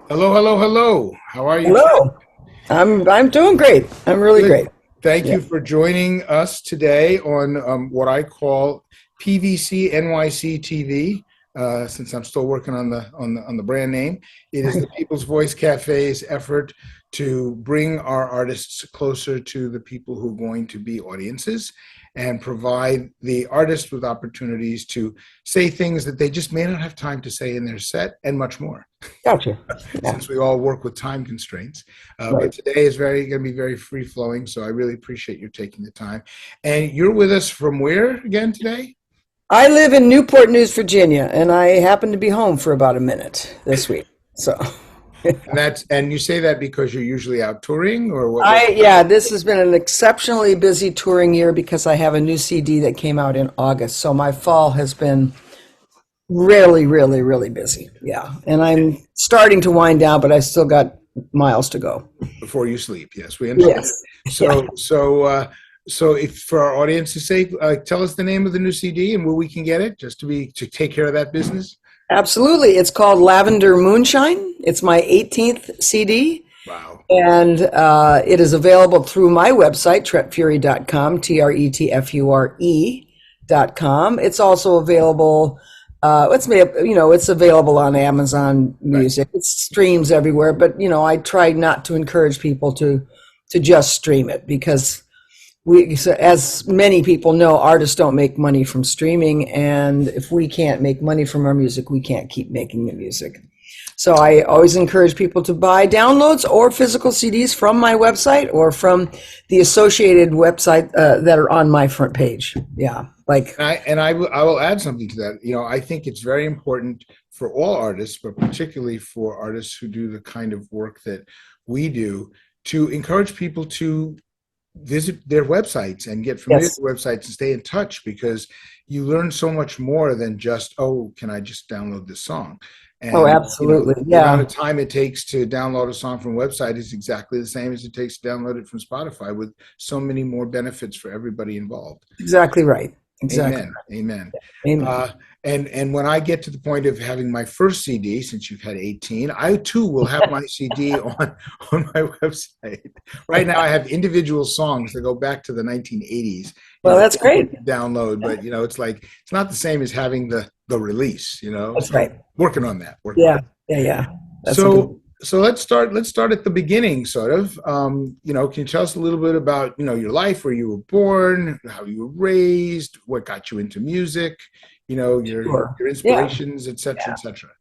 Hello, hello, hello. How are you? Hello. I'm doing great. I'm really Good. great. Thank you for joining us today on what I call PVC NYC TV. Since I'm still working on the brand name, it is the People's Voice Cafe's effort to bring our artists closer to the people who are going to be audiences and provide the artists with opportunities to say things that they just may not have time to say in their set, and much more. Gotcha. Yeah. Since we all work with time constraints. Right. But today is going to be very free flowing, so I really appreciate you taking the time. And you're with us from where again today? I live in Newport News, Virginia, and I happen to be home for about a minute this week. So and you say that because you're usually out touring, or what? This has been an exceptionally busy touring year because I have a new CD that came out in August. So my fall has been really, really, really busy. Yeah. And I'm starting to wind down, but I still got miles to go. Before you sleep. Yes, we understand. Yes. So if for our audience's sake, tell us the name of the new CD and where we can get it, just to take care of that business. Absolutely. It's called Lavender Moonshine. It's my 18th CD. Wow. And it is available through my website, tretfure.com, TRETFURE.com. It's also available, it's available on Amazon Music. Right. It streams everywhere, but, I try not to encourage people to just stream it because as many people know, artists don't make money from streaming, and if we can't make money from our music, we can't keep making the music. So I always encourage people to buy downloads or physical CDs from my website or from the associated website that are on my front page. Yeah, I will add something to that. I think it's very important for all artists, but particularly for artists who do the kind of work that we do, to encourage people to visit their websites and get familiar with websites and stay in touch, because you learn so much more than just, can I just download this song? And, absolutely. The amount of time it takes to download a song from a website is exactly the same as it takes to download it from Spotify, with so many more benefits for everybody involved. Exactly right. Exactly. Amen. Amen. And when I get to the point of having my first CD, since you've had 18, I too will have my CD on my website. Right now I have individual songs that go back to the 1980s. Well, that's great. Download, but it's not the same as having the release, That's right. Working on that. Yeah. That's so let's start at the beginning, sort of. Can you tell us a little bit about, your life, where you were born, how you were raised, what got you into music, your inspirations, et cetera, et cetera.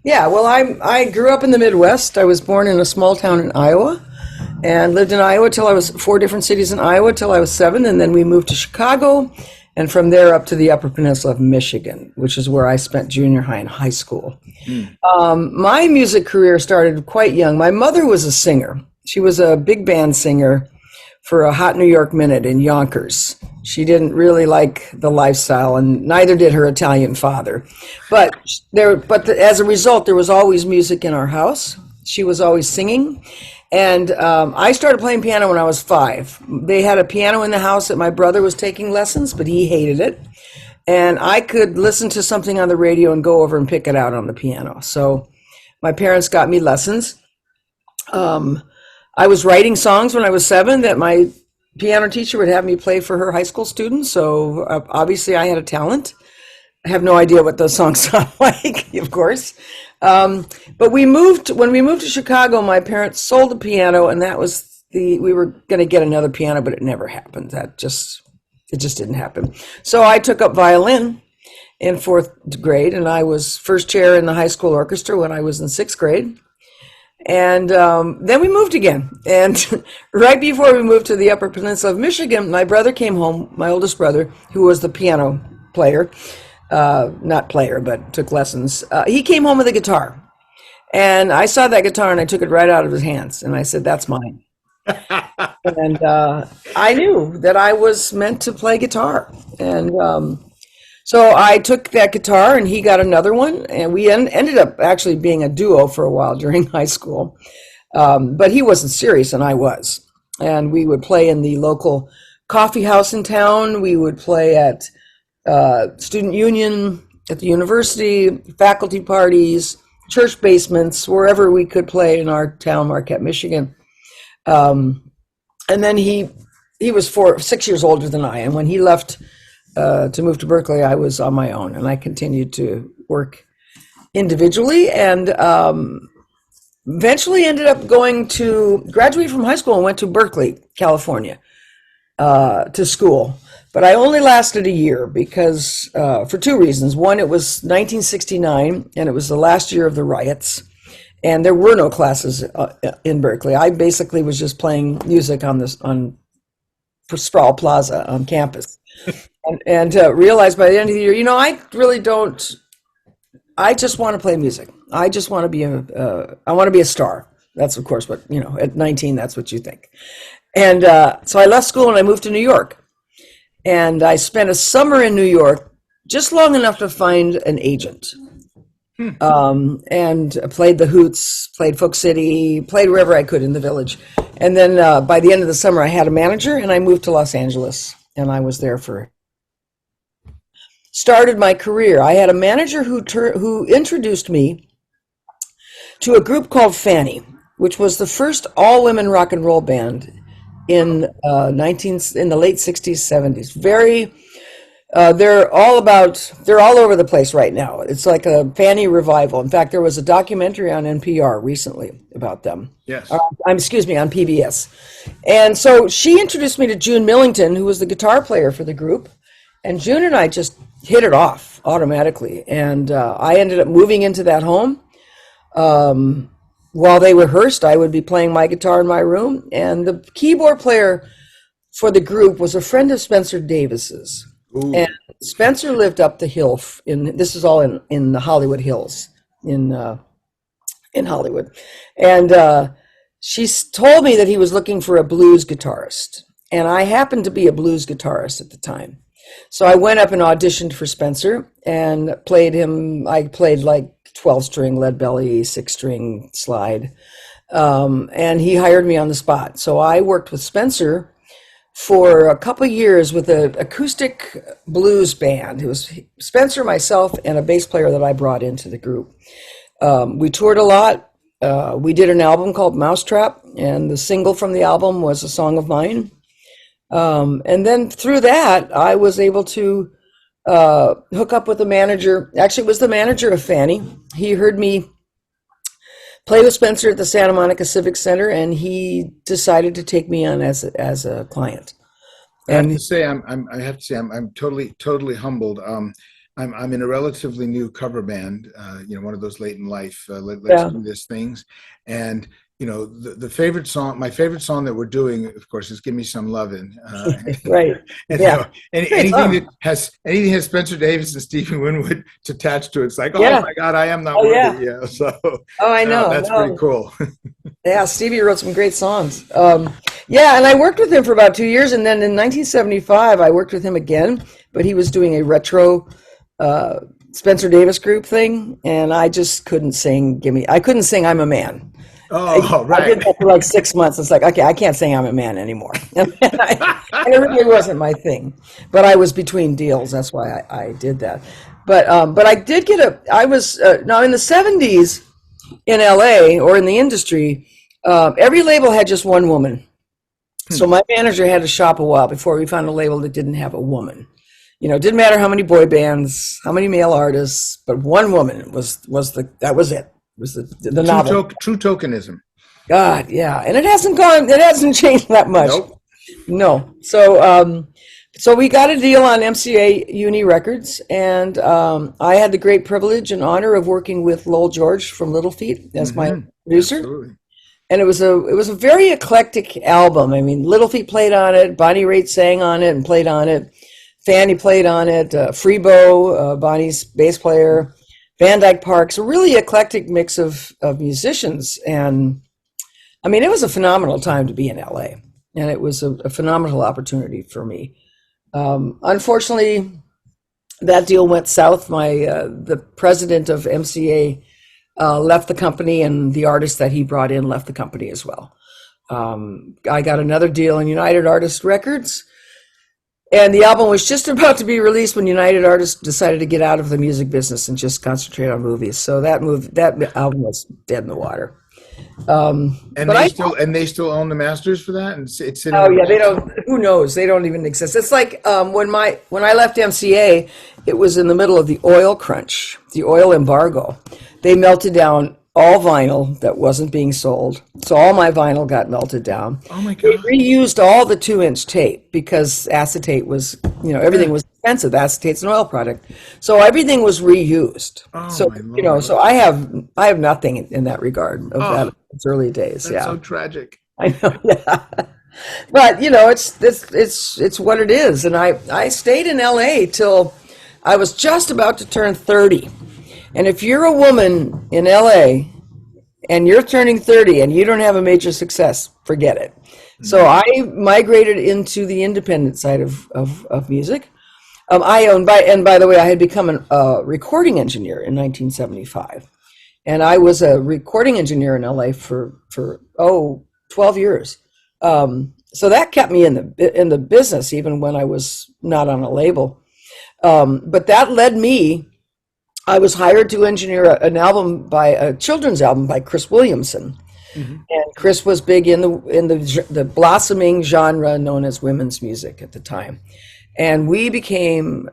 Yeah, well, I grew up in the Midwest. I was born in a small town in Iowa and lived in Iowa till I was 4 different cities in Iowa till I was 7. And then we moved to Chicago, and from there up to the Upper Peninsula of Michigan, which is where I spent junior high and high school. My music career started quite young. My mother was a singer. She was a big band singer for a Hot New York Minute in Yonkers. She didn't really like the lifestyle, and neither did her Italian father. But as a result, there was always music in our house. She was always singing. And I started playing piano when I was 5. They had a piano in the house that my brother was taking lessons, but he hated it. And I could listen to something on the radio and go over and pick it out on the piano. So my parents got me lessons. I was writing songs when I was 7 that my piano teacher would have me play for her high school students. So obviously I had a talent. I have no idea what those songs sound like, of course. But when we moved to Chicago, my parents sold the piano, and we were going to get another piano, but it never happened. It just didn't happen. So I took up violin in 4th grade, and I was first chair in the high school orchestra when I was in 6th grade. And then we moved again. And right before we moved to the Upper Peninsula of Michigan, my brother came home, my oldest brother, who was the piano player. Not player, but took lessons. He came home with a guitar, and I saw that guitar and I took it right out of his hands and I said, "That's mine." And I knew that I was meant to play guitar. And So I took that guitar and he got another one, and we ended up actually being a duo for a while during high school. But he wasn't serious and I was. And we would play in the local coffee house in town. We would play at student union, at the university, faculty parties, church basements, wherever we could play in our town, Marquette, Michigan. And then he was 6 years older than I. And when he left to move to Berkeley, I was on my own, and I continued to work individually, and eventually ended up graduated from high school and went to Berkeley, California, to school. But I only lasted a year because, for two reasons. One, it was 1969, and it was the last year of the riots, and there were no classes in Berkeley. I basically was just playing music on Sproul Plaza on campus. And realized by the end of the year, I just want to play music. I just want to be I want to be a star. That's, of course, what, at 19, that's what you think. And so I left school and I moved to New York. And I spent a summer in New York, just long enough to find an agent. And played the Hoots, played Folk City, played wherever I could in the Village. And then by the end of the summer, I had a manager and I moved to Los Angeles. And I was there started my career. I had a manager who introduced me to a group called Fanny, which was the first all-women rock and roll band in the late 60s, 70s. They're all over the place right now. It's like a Fanny revival. In fact, there was a documentary on NPR recently about them. Yes. Excuse me, on PBS. And so she introduced me to June Millington, who was the guitar player for the group. And June and I just hit it off automatically. And I ended up moving into that home. While they rehearsed, I would be playing my guitar in my room. And the keyboard player for the group was a friend of Spencer Davis's. Ooh. And Spencer lived up the hill this is all in the Hollywood Hills in Hollywood. And she told me that he was looking for a blues guitarist. And I happened to be a blues guitarist at the time. So I went up and auditioned for Spencer and played him. I played like 12-string lead belly, 6-string slide. And he hired me on the spot. So I worked with Spencer for a couple of years with an acoustic blues band. It was Spencer, myself, and a bass player that I brought into the group. We toured a lot. We did an album called Mousetrap, and the single from the album was A Song of Mine. And then through that, I was able to hook up with the manager. Actually, it was the manager of Fanny. He heard me play with Spencer at the Santa Monica Civic Center, and he decided to take me on as a client. And I have to say, I'm totally humbled. I'm in a relatively new cover band, one of those late in life, let's do this things. And, my favorite song that we're doing, of course, is Give Me Some Lovin'. Right. And, anything that has Spencer Davis and Stevie Winwood attached to it, it's like, oh my God, I am not worthy. Yeah. So, I know. That's pretty cool. Yeah, Stevie wrote some great songs. And I worked with him for about 2 years. And then in 1975, I worked with him again, but he was doing a retro Spencer Davis group thing. And I just couldn't sing. I couldn't sing I'm a Man. Oh, right. I did that for like 6 months. It's like, okay, I can't sing I'm a Man anymore. And it really wasn't my thing. But I was between deals. That's why I did that. But I did I was, now in the 70s in LA or in the industry, every label had just one woman. So my manager had to shop a while before we found a label that didn't have a woman. It didn't matter how many boy bands, how many male artists, but one woman that was it. It was the novel. True tokenism. God, yeah. And it hasn't changed that much. Nope. No. So we got a deal on MCA Uni Records, and I had the great privilege and honor of working with Lowell George from Little Feat as my producer. Absolutely. And it was a very eclectic album. I mean, Little Feat played on it, Bonnie Raitt sang on it and played on it, Fanny played on it, Freebo, Bonnie's bass player, Van Dyke Parks, a really eclectic mix of musicians. And I mean, it was a phenomenal time to be in LA, and it was a phenomenal opportunity for me. Unfortunately, that deal went south. The president of MCA left the company, and the artist that he brought in left the company as well. I got another deal in United Artists Records, and the album was just about to be released when United Artists decided to get out of the music business and just concentrate on movies. So that album was dead in the water. And they still own the masters for that, and it's sitting. Oh yeah, they don't. Who knows? They don't even exist. It's like when I left MCA, it was in the middle of the oil crunch, the oil embargo. They melted down all vinyl that wasn't being sold, so all my vinyl got melted down. Oh my God! They reused all the 2-inch tape because acetate was, everything was expensive. Acetate's an oil product, so everything was reused. Oh, so my Lord. so I have nothing in that regard of that. Its early days. That's so tragic. I know. Yeah. But it's what it is. And I stayed in LA till I was just about to turn 30. And if you're a woman in LA and you're turning 30 and you don't have a major success, forget it. So I migrated into the independent side of music. By the way, I had become a recording engineer in 1975. And I was a recording engineer in LA for 12 years. So that kept me in the business even when I was not on a label. But that led me. I was hired to engineer a children's album by Chris Williamson, and Chris was big in the blossoming genre known as women's music at the time, and we became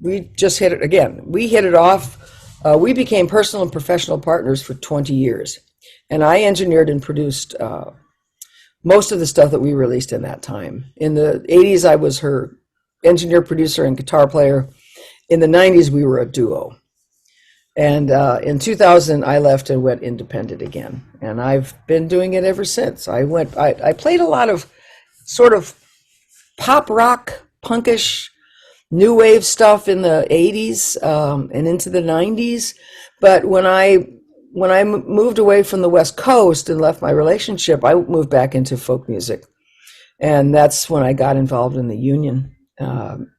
we just hit it again. We hit it off. We became personal and professional partners for 20 years, and I engineered and produced most of the stuff that we released in that time. In the 80s, I was her engineer, producer, and guitar player. In the 90s, we were a duo. And in 2000, I left and went independent again. And I've been doing it ever since. I played a lot of sort of pop rock, punkish, new wave stuff in the 80s and into the 90s. But when I moved away from the West Coast and left my relationship, I moved back into folk music. And that's when I got involved in the union.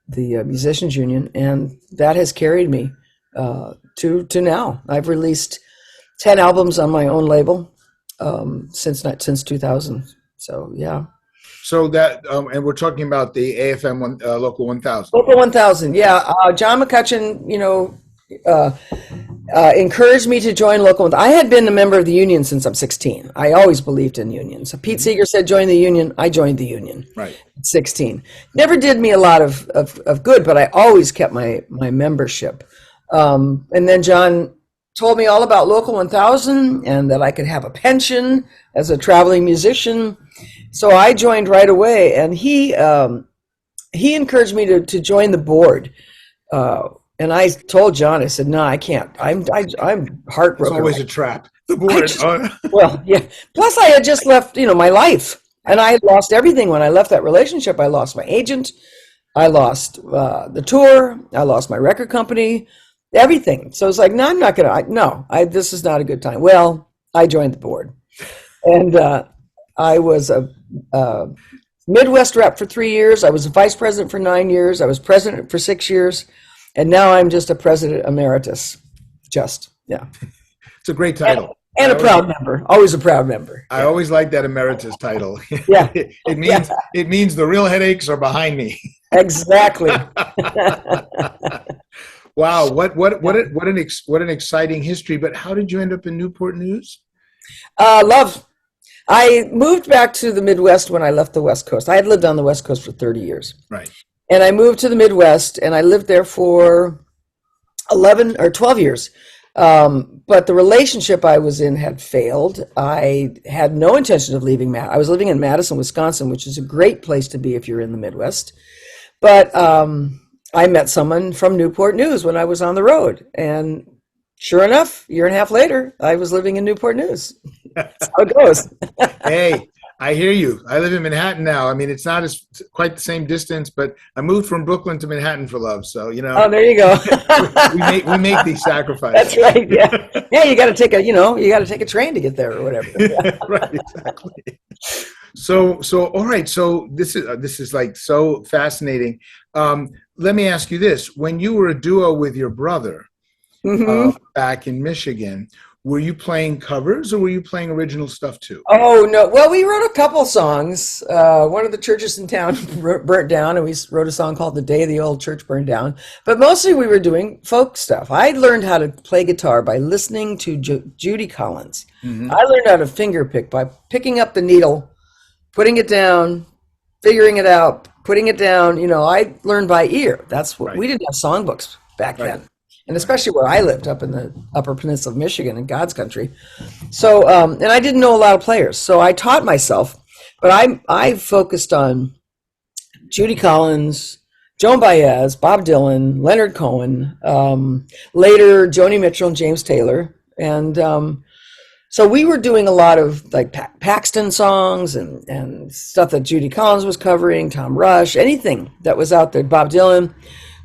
The musicians union, and that has carried me to now. I've released 10 albums on my own label since 2000. So yeah. So that and we're talking about the AFM Local 1000. Local 1000, yeah. John McCutcheon, encouraged me to join Local 1000. I had been a member of the union since I'm 16. I always believed in unions. So Pete Seeger said join the union. I joined the union. Right. At 16. Never did me a lot of good, but I always kept my membership. And then John told me all about Local 1000 and that I could have a pension as a traveling musician. So I joined right away, and he encouraged me to join the board. And I told John, I said, no, I can't. I'm heartbroken. It's always a trap. The board. Well, yeah. Plus, I had just left, my life, and I had lost everything when I left that relationship. I lost my agent, I lost the tour, I lost my record company, everything. So it's like, no, I'm not gonna. This is not a good time. Well, I joined the board, and I was a Midwest rep for 3 years. I was a vice president for 9 years. I was president for 6 years. And now I'm just a president emeritus. Yeah. It's a great title. And a proud member. Always a proud member. I always like that emeritus title. Yeah. It means the real headaches are behind me. Exactly. Wow. What an exciting history. But how did you end up in Newport News? Love. I moved back to the Midwest when I left the West Coast. I had lived on the West Coast for 30 years. Right. And I moved to the Midwest, and I lived there for 11 or 12 years. But the relationship I was in had failed. I had no intention of leaving. I was living in Madison, Wisconsin, which is a great place to be if you're in the Midwest. But I met someone from Newport News when I was on the road. And sure enough, a year and a half later, I was living in Newport News. That's how it goes. Hey. I hear you. I live in Manhattan now. I mean, it's not quite the same distance, but I moved from Brooklyn to Manhattan for love. So, Oh, there you go. we make these sacrifices. That's right. Yeah. Yeah. You got to take a train to get there or whatever. Yeah. Right. Exactly. So all right. So this is like so fascinating. let me ask you this: when you were a duo with your brother Mm-hmm. back in Michigan, were you playing covers or were you playing original stuff too? Oh no! Well, we wrote a couple songs. One of the churches in town burnt down, and we wrote a song called "The Day the Old Church Burned Down." But mostly, we were doing folk stuff. I learned how to play guitar by listening to Judy Collins. Hmm. I learned how to finger pick by picking up the needle, putting it down, figuring it out, putting it down. I learned by ear. That's what Right. we didn't have songbooks back Right. then, and especially where I lived up in the Upper Peninsula of Michigan in God's country. So, and I didn't know a lot of players, so I taught myself. But I focused on Judy Collins, Joan Baez, Bob Dylan, Leonard Cohen, later Joni Mitchell and James Taylor, and so we were doing a lot of like Paxton songs and stuff that Judy Collins was covering, Tom Rush, anything that was out there, Bob Dylan.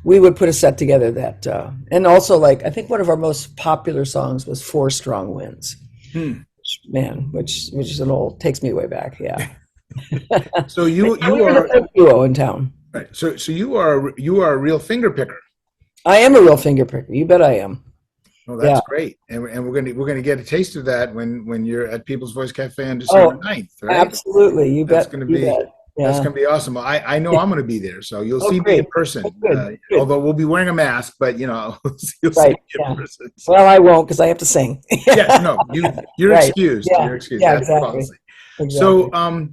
We would put a set together that, and also like, I think one of our most popular songs was Four Strong Winds. Man, which is takes me way back. Yeah. So you We were are the folk duo in town. right. So you are a real finger picker. I am a real finger picker. You bet I am. Well, that's Yeah. great, and we're gonna get a taste of that when you're at People's Voice Cafe on December 9th, right? Absolutely. You That's bet. gonna you be bet. That's Yeah. gonna be awesome. I know I'm gonna be there, so you'll Oh, see me great. in person. Oh, good. Good. Although we'll be wearing a mask, but you'll see Right, me in yeah. person. Well, I won't because I have to sing. Yeah, no, you're Right. excused. Yeah. You're excused. Yeah, That's the exactly. policy. Exactly.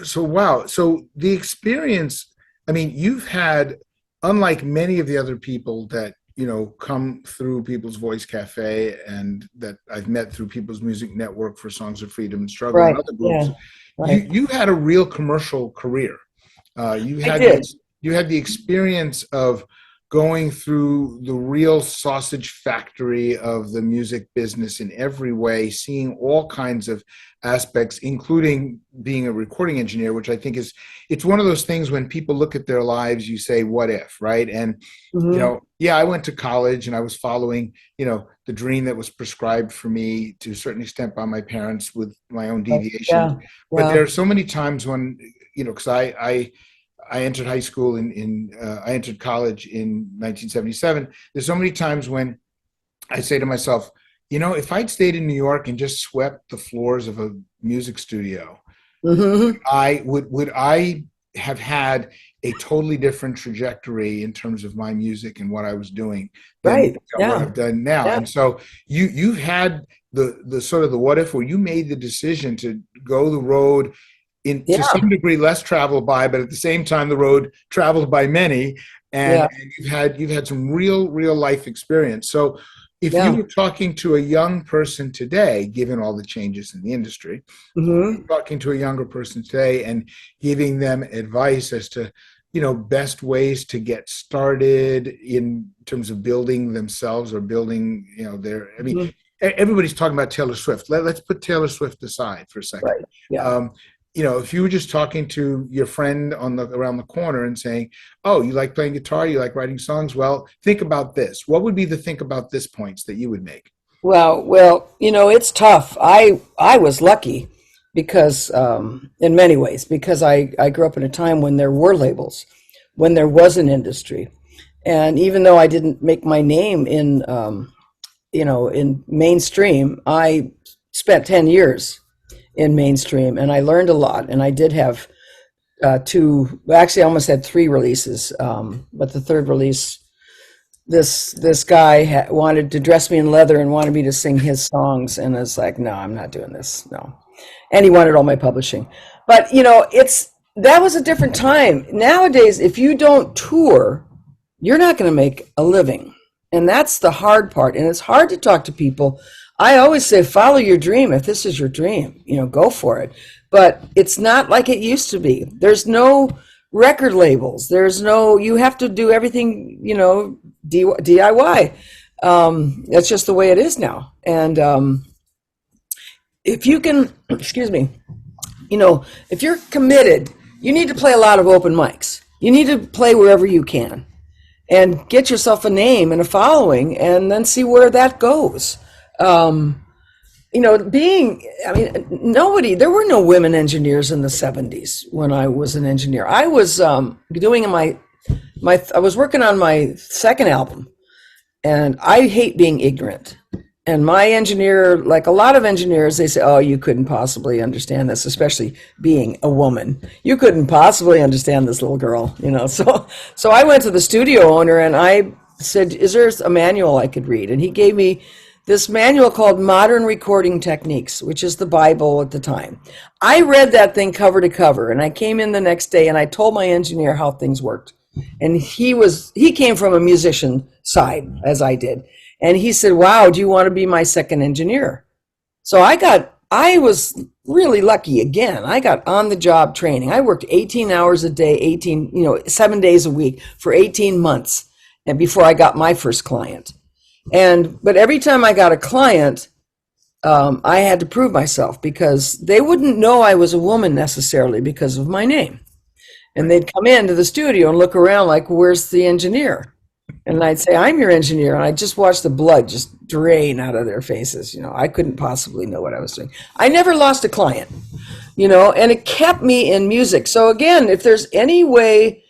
So wow. So the experience, I mean, you've had, unlike many of the other people that, come through People's Voice Cafe and that I've met through People's Music Network for Songs of Freedom and Struggle Right. and other groups, Yeah. Right. you had a real commercial career. You I had did. you had the experience of going through the real sausage factory of the music business in every way, seeing all kinds of aspects, including being a recording engineer, which I think it's one of those things when people look at their lives, you say, what if, right? And, Mhm. I went to college and I was following, the dream that was prescribed for me to a certain extent by my parents with my own deviations. Yeah. But Yeah. there are so many times when, because I entered high school I entered college in 1977. There's so many times when I say to myself, if I'd stayed in New York and just swept the floors of a music studio, Mhm. would I have had a totally different trajectory in terms of my music and what I was doing than Right. what Yeah. I've done now. Yeah. And so you've had the sort of the what if, where you made the decision to go the road to Yeah. some degree less traveled by, but at the same time the road traveled by many, and, Yeah. and you've had some real life experience. So if Yeah. you were talking to a young person today, given all the changes in the industry, Mhm. talking to a younger person today and giving them advice as to best ways to get started in terms of building themselves or building their, I mean, Mhm. everybody's talking about Taylor Swift. Let's put Taylor Swift aside for a second. Right. Yeah. If you were just talking to your friend around the corner and saying, oh, you like playing guitar, you like writing songs, well, think about this. What would be the think about this points that you would make? Well, it's tough. I was lucky because, in many ways, because I grew up in a time when there were labels, when there was an industry, and even though I didn't make my name in mainstream, I spent 10 years in mainstream, and I learned a lot. And I did have actually, I almost had 3 releases, but the third release, this guy wanted to dress me in leather and wanted me to sing his songs, and I was like, no, I'm not doing this, no. And he wanted all my publishing, but that was a different time. Nowadays, if you don't tour, you're not going to make a living, and that's the hard part. And it's hard to talk to people. I always say, follow your dream. If this is your dream, go for it. But it's not like it used to be. There's no record labels. You have to do everything, DIY. That's just the way it is now. And if you can, excuse me, if you're committed, you need to play a lot of open mics. You need to play wherever you can and get yourself a name and a following, and then see where that goes. There were no women engineers in the 70s when I was an engineer. I was doing my I was working on my second album, and I hate being ignorant. And my engineer, like a lot of engineers, they say, "Oh, you couldn't possibly understand this," especially being a woman. You couldn't possibly understand this, little girl, you know. So I went to the studio owner and I said, "Is there a manual I could read?" And he gave me this manual called Modern Recording Techniques, which is the Bible at the time. I read that thing cover to cover, and I came in the next day and I told my engineer how things worked. And he came from a musician side, as I did. And he said, "Wow, do you want to be my second engineer?" So I was really lucky again. I got on the job training. I worked 18 hours a day, 7 days a week for 18 months, and before I got my first client. But every time I got a client, I had to prove myself, because they wouldn't know I was a woman necessarily because of my name. And they'd come into the studio and look around like, "Where's the engineer?" And I'd say, "I'm your engineer." And I'd just watch the blood just drain out of their faces. You know, I couldn't possibly know what I was doing. I never lost a client, and it kept me in music. So again, if there's any way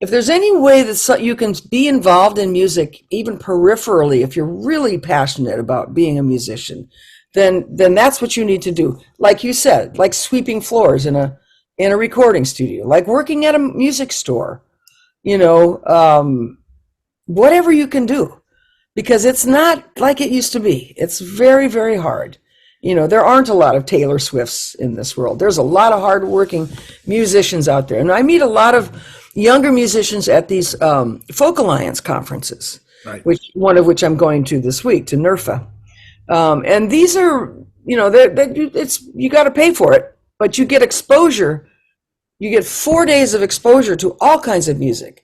that you can be involved in music, even peripherally, if you're really passionate about being a musician, then that's what you need to do. Like you said, like sweeping floors in a recording studio, like working at a music store, whatever you can do, because it's not like it used to be. It's very, very hard. There aren't a lot of Taylor Swifts in this world. There's a lot of hardworking musicians out there. And I meet a lot of younger musicians at these Folk Alliance conferences, Right. one of which I'm going to this week, to NERFA. And these are, you got to pay for it, but you get exposure. You get 4 days of exposure to all kinds of music.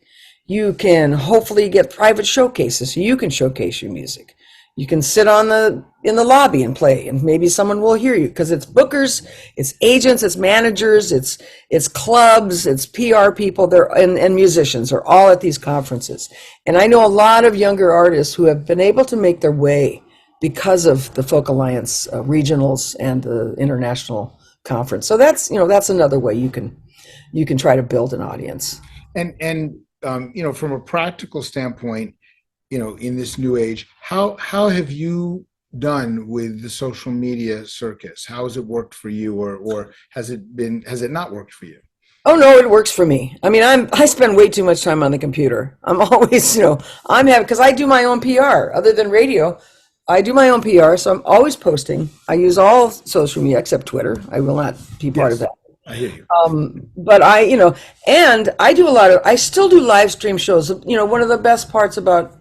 You can hopefully get private showcases so you can showcase your music. You can sit in the lobby and play, and maybe someone will hear you, because it's bookers, it's agents, it's managers, it's clubs, it's PR people, and musicians are all at these conferences. And I know a lot of younger artists who have been able to make their way because of the Folk Alliance regionals and the international conference. So that's another way you can try to build an audience. And from a practical standpoint, in this new age, how have you done with the social media circus? How has it worked for you, or has it not worked for you? Oh no, it works for me. I mean, I spend way too much time on the computer. I'm always, because I do my own PR. Other than radio, I do my own PR, so I'm always posting. I use all social media except Twitter. I will not be part of that. I hear you. But and I still do live stream shows. One of the best parts about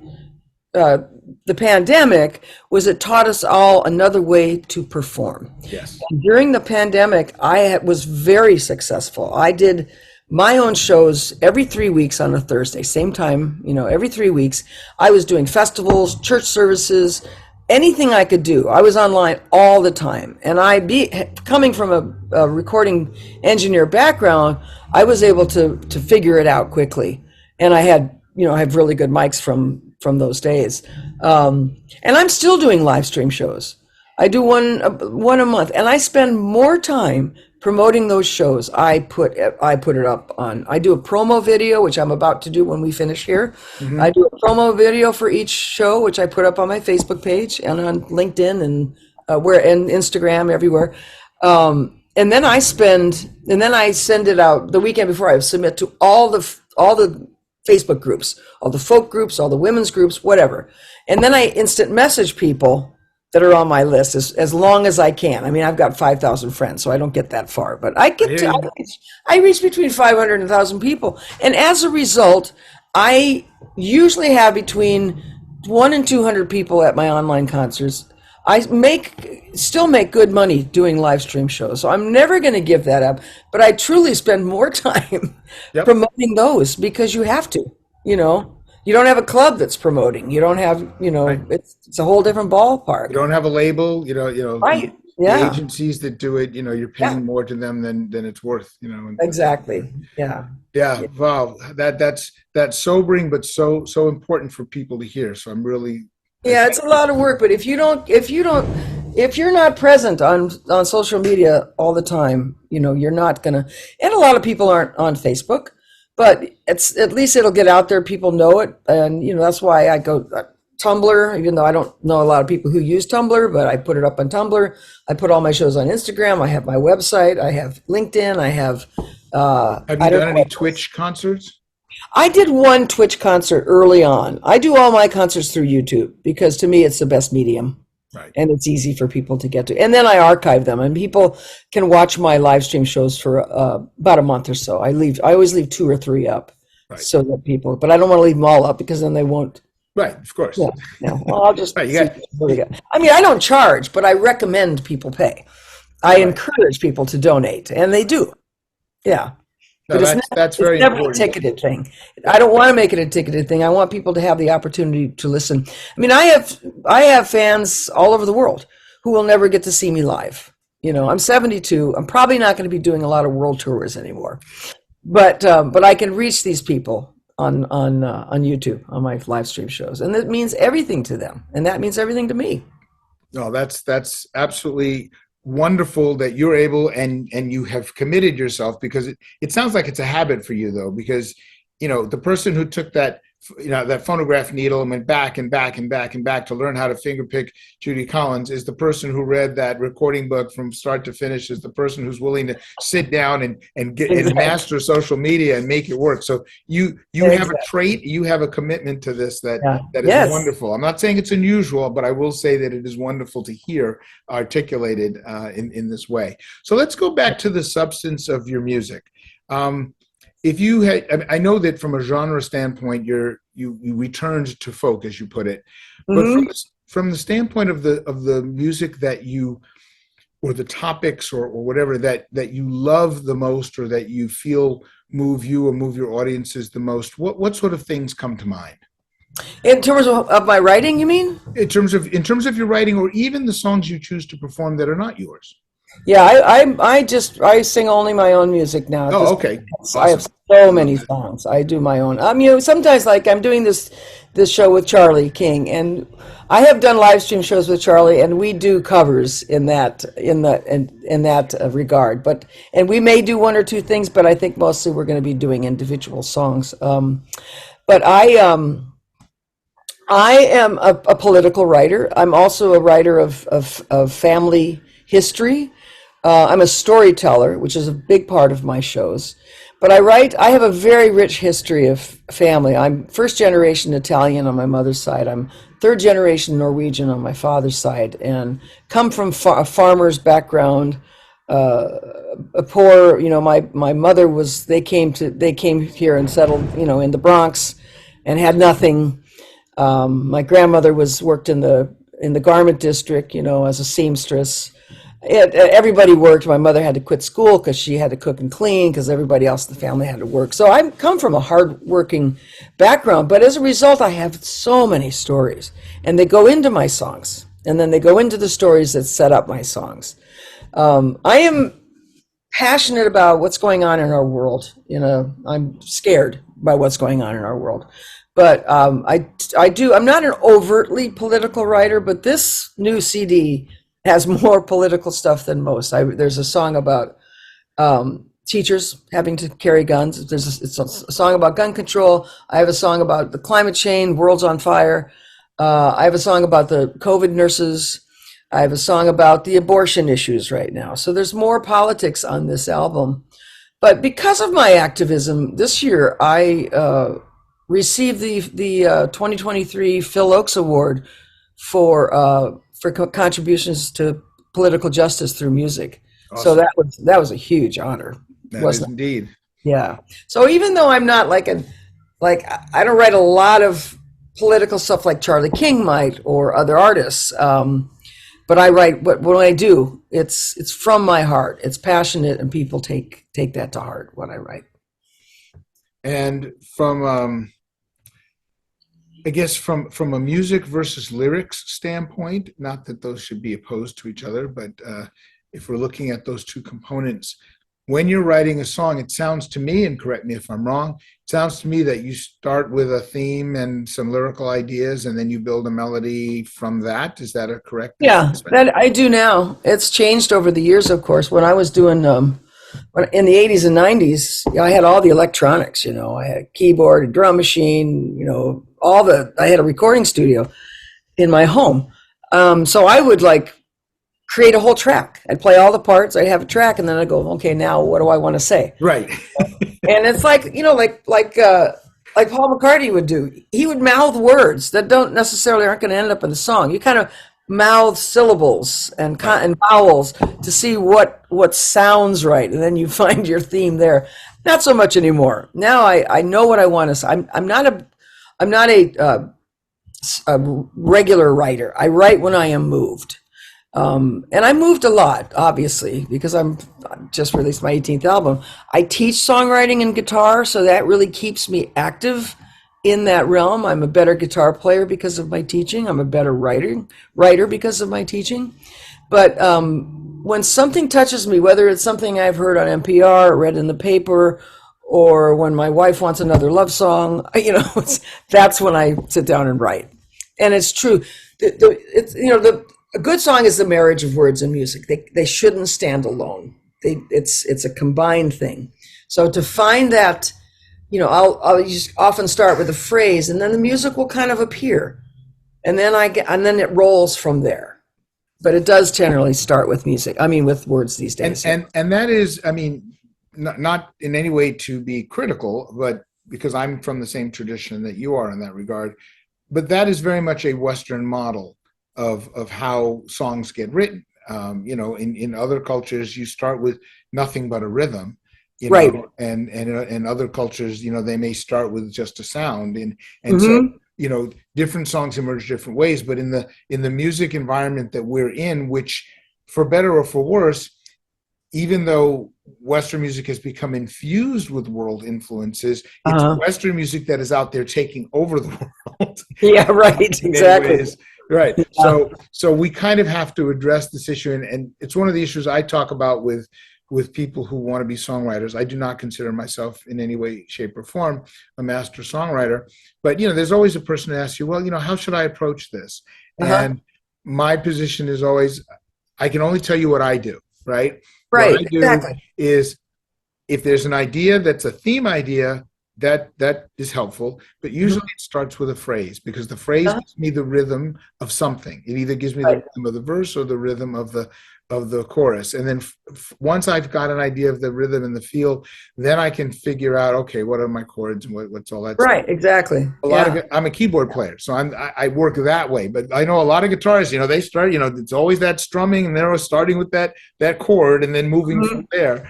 the pandemic was it taught us all another way to perform. Yes. And during the pandemic, I was very successful. I did my own shows every 3 weeks on a Thursday, same time, every 3 weeks. I was doing festivals, church services, anything I could do. I was online all the time. And coming from a recording engineer background, I was able to figure it out quickly. And I have really good mics from those days. And I'm still doing live stream shows. I do one a month, and I spend more time promoting those shows. I put it up on. I do a promo video, which I'm about to do when we finish here. Mm-hmm. I do a promo video for each show, which I put up on my Facebook page and on LinkedIn and Instagram, everywhere. And then I send it out the weekend before. I submit to all the Facebook groups, all the folk groups, all the women's groups, whatever. And then I instant message people that are on my list as long as I can. I mean, I've got 5,000 friends, so I don't get that far, but I reach between 500 and 1,000 people. And as a result, I usually have between 100 and 200 people at my online concerts. I still make good money doing live stream shows, so I'm never going to give that up. But I truly spend more time promoting those, because you have to. You don't have a club that's promoting. You don't have, right. It's a whole different ballpark. You don't have a label. Right. The agencies that do it, you're paying more to them than it's worth. Exactly. Yeah. Yeah. Wow. That's sobering, but so important for people to hear. So I'm really. Yeah, it's a lot of work, but if you're not present on social media all the time, you're not gonna. And a lot of people aren't on Facebook. but it's at least it'll get out there. People know it, and that's why I go Tumblr. Even though I don't know a lot of people who use Tumblr, but I put it up on Tumblr. I put all my shows on Instagram. I have my website. I have LinkedIn. I have. Have you done any Twitch concerts? I did one Twitch concert early on. I do all my concerts through YouTube because to me it's the best medium. Right. And it's easy for people to get to. And then I archive them, and people can watch my live stream shows for about a month or so. I always leave 2 or 3 up, right, so that people. But I don't want to leave them all up because then they won't. Right, of course. Yeah. Well, I'll just. Right, I mean, I don't charge, but I recommend people pay. I encourage people to donate, and they do. Yeah. No, that's very never important. a ticketed thing. I don't want to make it a ticketed thing. I want people to have the opportunity to listen. I mean, I have fans all over the world who will never get to see me live. I'm 72. I'm probably not going to be doing a lot of world tours anymore, but I can reach these people on YouTube on my live stream shows, and that means everything to them, and that means everything to me. No, that's absolutely wonderful that you're able and you have committed yourself, because it sounds like it's a habit for you, though, because the person who took that that phonograph needle and went back and back and back and back to learn how to fingerpick Judy Collins is the person who read that recording book from start to finish, is the person who's willing to sit down and get and master social media and make it work. So you have a trait, you have a commitment to this that is wonderful. I'm not saying it's unusual, but I will say that it is wonderful to hear articulated in this way. So let's go back to the substance of your music. If you had, I know that from a genre standpoint, you returned to folk, as you put it, but from the standpoint of the music that you, or the topics or whatever that you love the most, or that you feel move you or move your audiences the most, what sort of things come to mind? In terms of my writing, you mean? In terms of your writing, or even the songs you choose to perform that are not yours. Yeah, I sing only my own music now. Oh, okay. Awesome. I have so many songs. I do my own. Sometimes, like, I'm doing this show with Charlie King, and I have done live stream shows with Charlie, and we do covers in that regard. And we may do 1 or 2 things, but I think mostly we're going to be doing individual songs. But I am a political writer. I'm also a writer of family history. I'm a storyteller, which is a big part of my shows. But I have a very rich history of family. I'm first generation Italian on my mother's side. I'm third generation Norwegian on my father's side, and come from a farmer's background. A poor, my mother they came here and settled, in the Bronx, and had nothing. My grandmother worked in the garment district, as a seamstress. Everybody worked. My mother had to quit school because she had to cook and clean, because everybody else in the family had to work. So I come from a hard-working background, but as a result, I have so many stories, and they go into my songs, and then they go into the stories that set up my songs. I am passionate about what's going on in our world. I'm scared by what's going on in our world. But I'm not an overtly political writer, but this new CD has more political stuff than most. There's a song about teachers having to carry guns. It's a song about gun control. I have a song about the climate change, world's on fire. I have a song about the COVID nurses. I have a song about the abortion issues right now. So there's more politics on this album. But because of my activism, this year I received the 2023 Phil Oakes Award for contributions to political justice through music. Awesome. So that was a huge honor. That is indeed. Yeah. So even though I'm not I don't write a lot of political stuff like Charlie King might, or other artists, but I write when I do, it's from my heart. It's passionate, and people take that to heart, what I write. And from I guess from a music versus lyrics standpoint, not that those should be opposed to each other, but if we're looking at those two components, when you're writing a song, it sounds to me, and correct me if I'm wrong, it sounds to me that you start with a theme and some lyrical ideas, and then you build a melody from that. Is that a correct? Yeah, that I do now. It's changed over the years, of course. When I was doing in the 80s and 90s, I had all the electronics, I had a keyboard, a drum machine, I had a recording studio in my home. So I would create a whole track. I'd play all the parts. I'd have a track, and then I'd go, okay, now what do I want to say? Right. And it's like Paul McCartney would do. He would mouth words that aren't going to end up in the song. You kind of mouth syllables and vowels to see what sounds right, and then you find your theme there. Not so much anymore. Now I know what I want to say. I'm not a regular writer. I write when I am moved. And I moved a lot, obviously, because I'm just released my 18th album. I teach songwriting and guitar, so that really keeps me active in that realm. I'm a better guitar player because of my teaching. I'm a better writer because of my teaching. But when something touches me, whether it's something I've heard on NPR or read in the paper, or when my wife wants another love song, that's when I sit down and write. And it's true. A good song is the marriage of words and music. They shouldn't stand alone. It's a combined thing. So to find that, I'll just often start with a phrase, and then the music will kind of appear, and then it rolls from there. But it does generally start with music. With words these days. And that is, not in any way to be critical, but because I'm from the same tradition that you are in that regard. But that is very much a Western model of how songs get written. In other cultures, you start with nothing but a rhythm, right? And in other cultures, they may start with just a sound, and Mm-hmm. so different songs emerge different ways. But in the music environment that we're in, which for better or for worse, even though Western music has become infused with world influences, it's Western music that is out there taking over the world. Yeah, right. Exactly. Right. So we kind of have to address this issue. And it's one of the issues I talk about with people who want to be songwriters. I do not consider myself in any way, shape, or form a master songwriter. But, there's always a person who asks you, well, how should I approach this? And my position is always, I can only tell you what I do, right? Right. What I do is, if there's an idea that's a theme idea, that is helpful, but usually it starts with a phrase, because the phrase gives me the rhythm of something. It either gives me the rhythm of the verse or the rhythm of the chorus. And then once I've got an idea of the rhythm and the feel, then I can figure out, okay, what are my chords and what's all that right stuff. Exactly. I'm a keyboard player, so I work that way. But I know a lot of guitarists, they start, it's always that strumming, and they're always starting with that chord and then moving from there.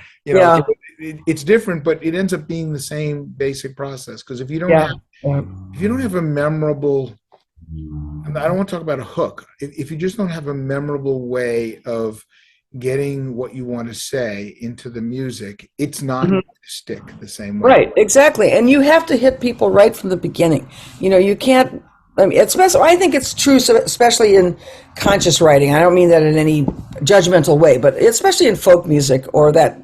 It's different, but it ends up being the same basic process. Because if you don't have a memorable, I don't want to talk about a hook. If you just don't have a memorable way of getting what you want to say into the music, it's not going to stick the same way. Right, exactly. And you have to hit people right from the beginning. You can't, I think it's true, especially in conscious writing. I don't mean that in any judgmental way, but especially in folk music, or that,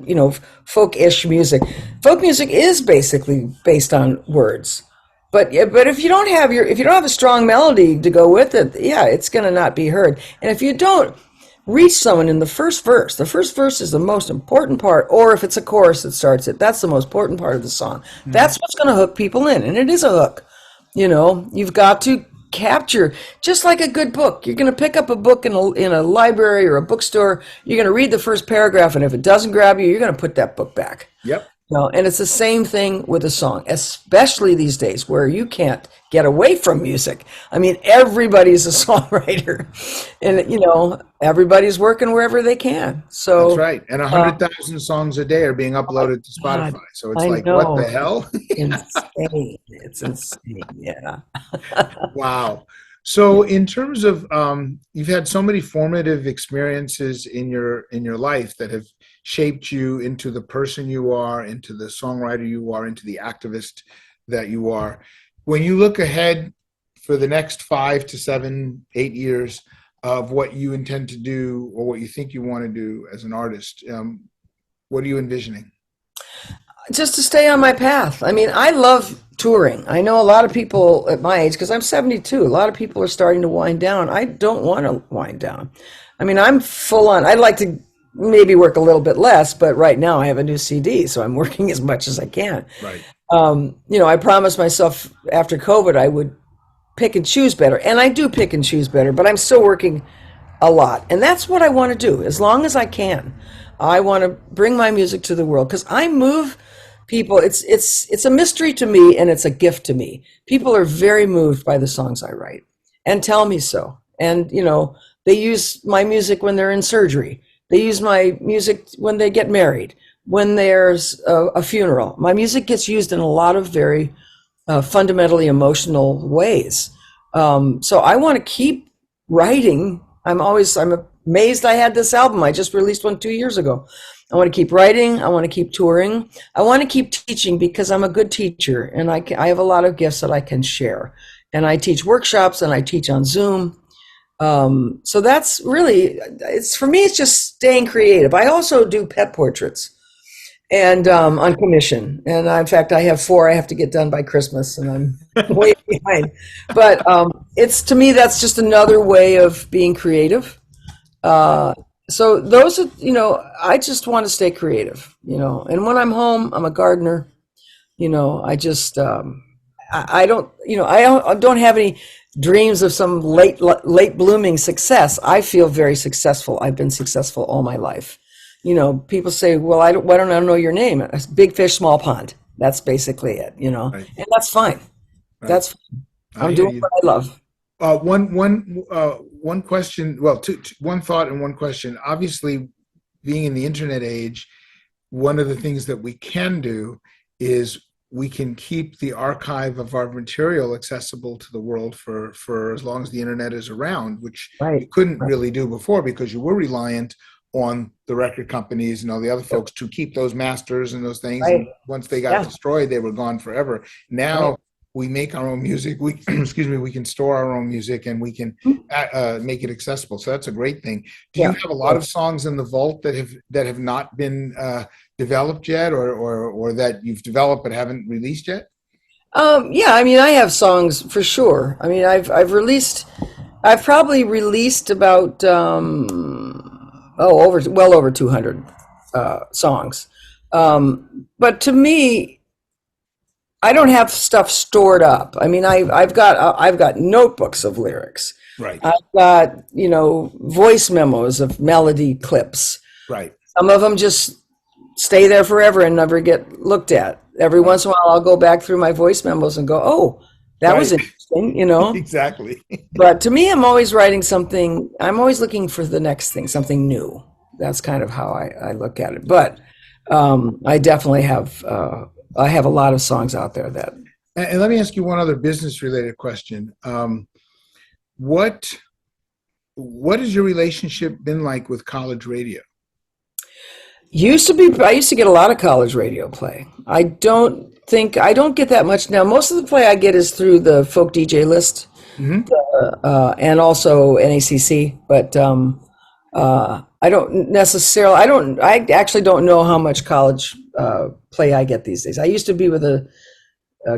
folk-ish music. Folk music is basically based on words. But if you don't have a strong melody to go with it, it's going to not be heard. And if you don't reach someone in the first verse is the most important part. Or if it's a chorus that starts it, that's the most important part of the song. Mm-hmm. That's what's going to hook people in, and it is a hook. You've got to capture, just like a good book. You're going to pick up a book in a library or a bookstore. You're going to read the first paragraph, and if it doesn't grab you, you're going to put that book back. Yep. And it's the same thing with a song, especially these days where you can't get away from music. Everybody's a songwriter, and everybody's working wherever they can. So that's right. And 100,000 songs a day are being uploaded to Spotify. God, so it's what the hell? Insane. It's insane. Yeah. Wow. So in terms of, you've had so many formative experiences in your life that have shaped you into the person you are, into the songwriter you are, into the activist that you are. When you look ahead for the next 5 to 7, 8 years of what you intend to do, or what you think you want to do as an artist, what are you envisioning? Just to stay on my path. I love touring. I know a lot of people at my age, because I'm 72, a lot of people are starting to wind down. I don't want to wind down. I'm full on. I'd like to maybe work a little bit less, but right now I have a new CD, so I'm working as much as I can. Right. I promised myself after COVID I would pick and choose better, and I do pick and choose better, but I'm still working a lot, and that's what I want to do as long as I can. I want to bring my music to the world because I move people. It's a mystery to me, and it's a gift to me. People are very moved by the songs I write and tell me so. And they use my music when they're in surgery. They use my music when they get married, when there's a funeral. My music gets used in a lot of very fundamentally emotional ways. So I want to keep writing. I'm amazed I had this album. I just released one 2 years ago. I want to keep writing. I want to keep touring. I want to keep teaching because I'm a good teacher, and I have a lot of gifts that I can share. And I teach workshops, and I teach on Zoom. So that's really, for me, it's just staying creative. I also do pet portraits and on commission. And in fact, I have 4 I have to get done by Christmas, and I'm way behind. But to me, that's just another way of being creative. So those are, I just want to stay creative, and when I'm home, I'm a gardener, I just, I don't have any dreams of some late blooming success. I feel very successful. I've been successful all my life. People say, well, why don't I know your name? It's Big Fish, Small Pond. That's basically it, Right. and that's fine. Right. That's fine. I'm doing what I love. One question, well, one thought and one question. Obviously, being in the internet age, one of the things that we can do is we can keep the archive of our material accessible to the world for as long as the internet is around, which you couldn't really do before because you were reliant on the record companies and all the other folks to keep those masters and those things. Right. And once they got destroyed, they were gone forever. Now we make our own music. We we can store our own music, and we can make it accessible. So that's a great thing. Do you have a lot of songs in the vault that have not been developed yet, or that you've developed but haven't released yet? I have songs for sure. I've probably released about over 200 songs. But to me, I don't have stuff stored up. I've got notebooks of lyrics. Right. I've got voice memos of melody clips. Right. Some of them just stay there forever and never get looked at. Every once in a while, I'll go back through my voice memos and go, "Oh, that was interesting," Exactly. But to me, I'm always writing something. I'm always looking for the next thing, something new. That's kind of how I look at it. But I definitely have. I have a lot of songs out there that. And let me ask you one other business-related question. What has your relationship been like with college radio? I used to get a lot of college radio play. I don't get that much now. Most of the play I get is through the folk DJ list, and also NACC. But I actually don't know how much college play I get these days. I used to be with a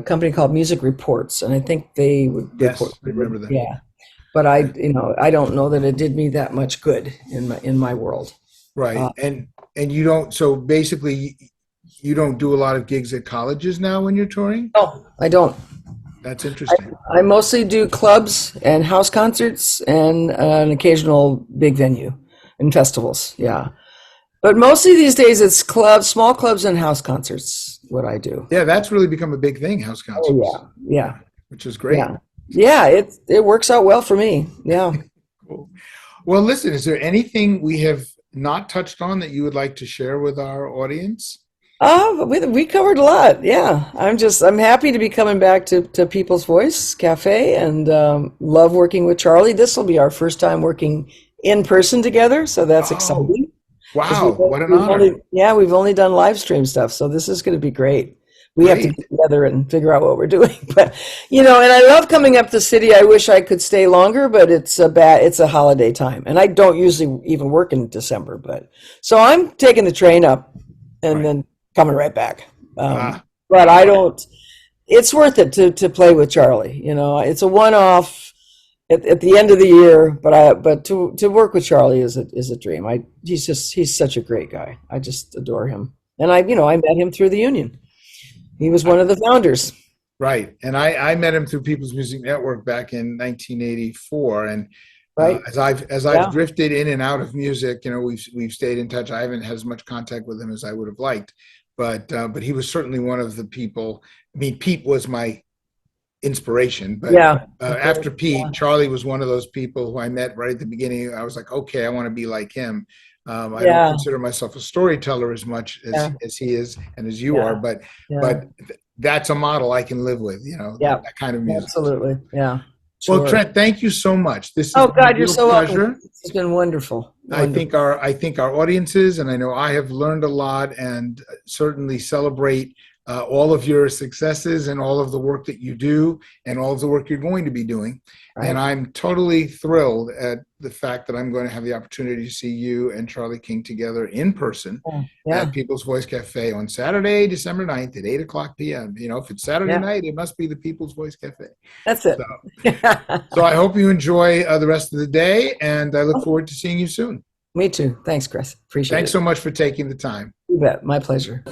company called Music Reports, and I think they would report. I remember that. Yeah, but I don't know that it did me that much good in my world. Right, and you don't. So basically, you don't do a lot of gigs at colleges now when you're touring? No, I don't. That's interesting. I mostly do clubs and house concerts and an occasional big venue and festivals. Yeah. But mostly these days it's clubs, small clubs and house concerts, what I do. Yeah, that's really become a big thing, house concerts. Oh, yeah. Which is great. Yeah, it works out well for me. Yeah. Cool. Well, listen, is there anything we have not touched on that you would like to share with our audience? We covered a lot. Yeah. I'm happy to be coming back to People's Voice Cafe, and love working with Charlie. This will be our first time working in person together, so that's exciting. Wow, what an honor. We've only done live stream stuff, so this is going to be great. We have to get together and figure out what we're doing. But, and I love coming up the city. I wish I could stay longer, but it's a holiday time. And I don't usually even work in December. So I'm taking the train up and then coming right back. But I don't, it's worth it to play with Charlie. It's a one-off. at the end of the year. But to work with Charlie is a dream. He's such a great guy. I just adore him. And I met him through the union. He was one of the founders. Right. And I met him through People's Music Network back in 1984. And Right. as I've drifted in and out of music, we've stayed in touch. I haven't had as much contact with him as I would have liked, but he was certainly one of the people. I mean, Pete was my inspiration, but after Pete, Charlie was one of those people who I met right at the beginning. I was like, okay, I want to be like him. I don't consider myself a storyteller as much as he is and as you are, but that's a model I can live with, that kind of music. Absolutely. Yeah. Sure. Well, Tret, thank you so much. This is God, you're so pleasure. welcome. It's been wonderful. I think our audiences, and I know I have learned a lot, and certainly celebrate all of your successes and all of the work that you do and all of the work you're going to be doing. Right. And I'm totally thrilled at the fact that I'm going to have the opportunity to see you and Charlie King together in person at People's Voice Cafe on Saturday, December 9th at 8:00 p.m. If it's Saturday night, it must be the People's Voice Cafe. That's it. So I hope you enjoy the rest of the day, and I look forward to seeing you soon. Me too. Thanks, Chris. Appreciate it. Thanks so much for taking the time. You bet. My pleasure.